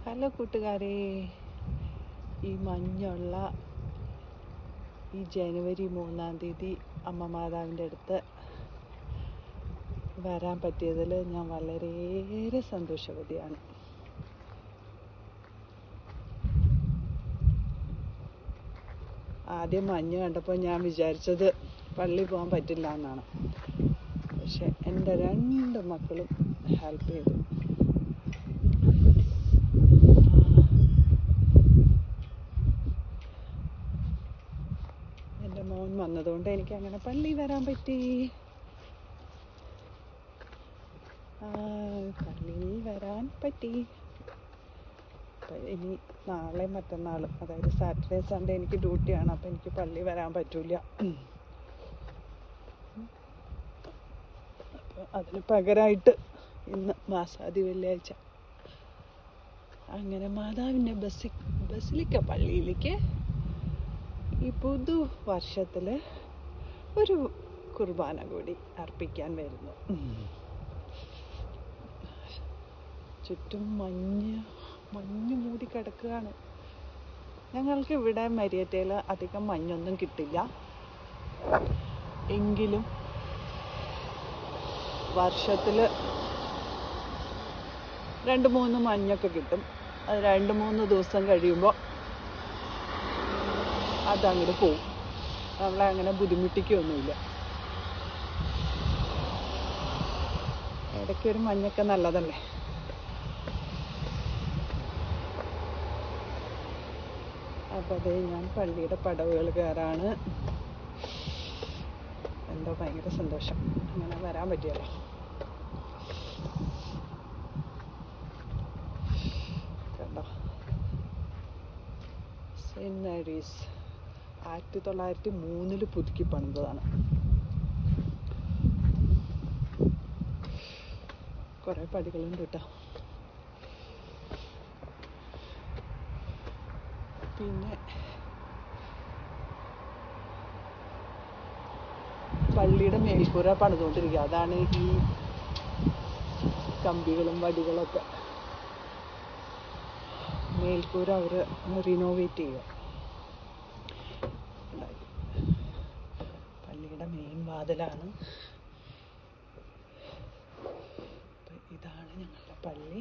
Hello കൂട്ടുകാരെ, ഈ മഞ്ഞുള്ള ഈ ജനുവരി 3-ാം തീയതി അമ്മ മാതാവിൻ്റെ അടുത്ത് വരാൻ പറ്റിയതിൽ ഞാൻ വളരെയേറെ സന്തോഷവതിയാണ്. ആദ്യം മഞ്ഞ് കണ്ടപ്പോൾ ഞാൻ വിചാരിച്ചത് പള്ളി പോകാൻ പറ്റില്ല എന്നാണ്. പക്ഷെ എൻ്റെ 2 മക്കളും ഹെൽപ്പ് ചെയ്തു. എൻ്റെ മോൻ വന്നതുകൊണ്ട് എനിക്ക് അങ്ങനെ പള്ളി വരാൻ പറ്റി. പള്ളിയിൽ വരാൻ പറ്റി. ഇനി നാളെ മറ്റന്നാളും, അതായത് സാറ്റർഡേ സൺഡേ എനിക്ക് ഡ്യൂട്ടിയാണ്. അപ്പം എനിക്ക് പള്ളി വരാൻ പറ്റൂല. അപ്പം അതിന് പകരമായിട്ട് ഇന്ന് മാസാദി വെള്ളിയാഴ്ച അങ്ങനെ മാതാവിൻ്റെ ബസിലിക്ക പള്ളിയിലേക്ക് ഈ പുതുവർഷത്തിൽ ഒരു കുർബാന കൂടി അർപ്പിക്കാൻ വരുന്നു. ചുറ്റും മഞ്ഞ് മൂടി കിടക്കുകയാണ്. ഞങ്ങൾക്ക് ഇവിടെ മരിയറ്റയിൽ അധികം മഞ്ഞൊന്നും കിട്ടില്ല. എങ്കിലും വർഷത്തിൽ 2-3 മഞ്ഞൊക്കെ കിട്ടും. അത് 2-3 ദിവസം കഴിയുമ്പോൾ അതങ്ങോട്ട് പോവും. നമ്മളെ അങ്ങനെ ബുദ്ധിമുട്ടിക്കൊന്നുമില്ല. ഇടയ്ക്കൊരു മഞ്ഞൊക്കെ നല്ലതല്ലേ. അപ്പോൾ അതേ ഞാൻ പള്ളിയുടെ പടവുകൾ കയറാണ്. എന്തോ ഭയങ്കര സന്തോഷം, അങ്ങനെ വരാൻ പറ്റിയല്ലോ. കണ്ടോ, സെയിൻറ്റ് മേരീസ് 1903 പുതുക്കി പണിതതാണ്. കുറേ പടികളുണ്ട് കേട്ടോ. പിന്നെ പള്ളിയുടെ മേൽക്കൂര പണിതുകൊണ്ടിരിക്കുക. അതാണ് ഈ കമ്പികളും വടികളൊക്കെ. മേൽക്കൂര അവർ റിനോവേറ്റ് ചെയ്യുക. പള്ളിയുടെ മെയിൻ വാതിലാണ്. ഇതാണ് ഞങ്ങളുടെ പള്ളി.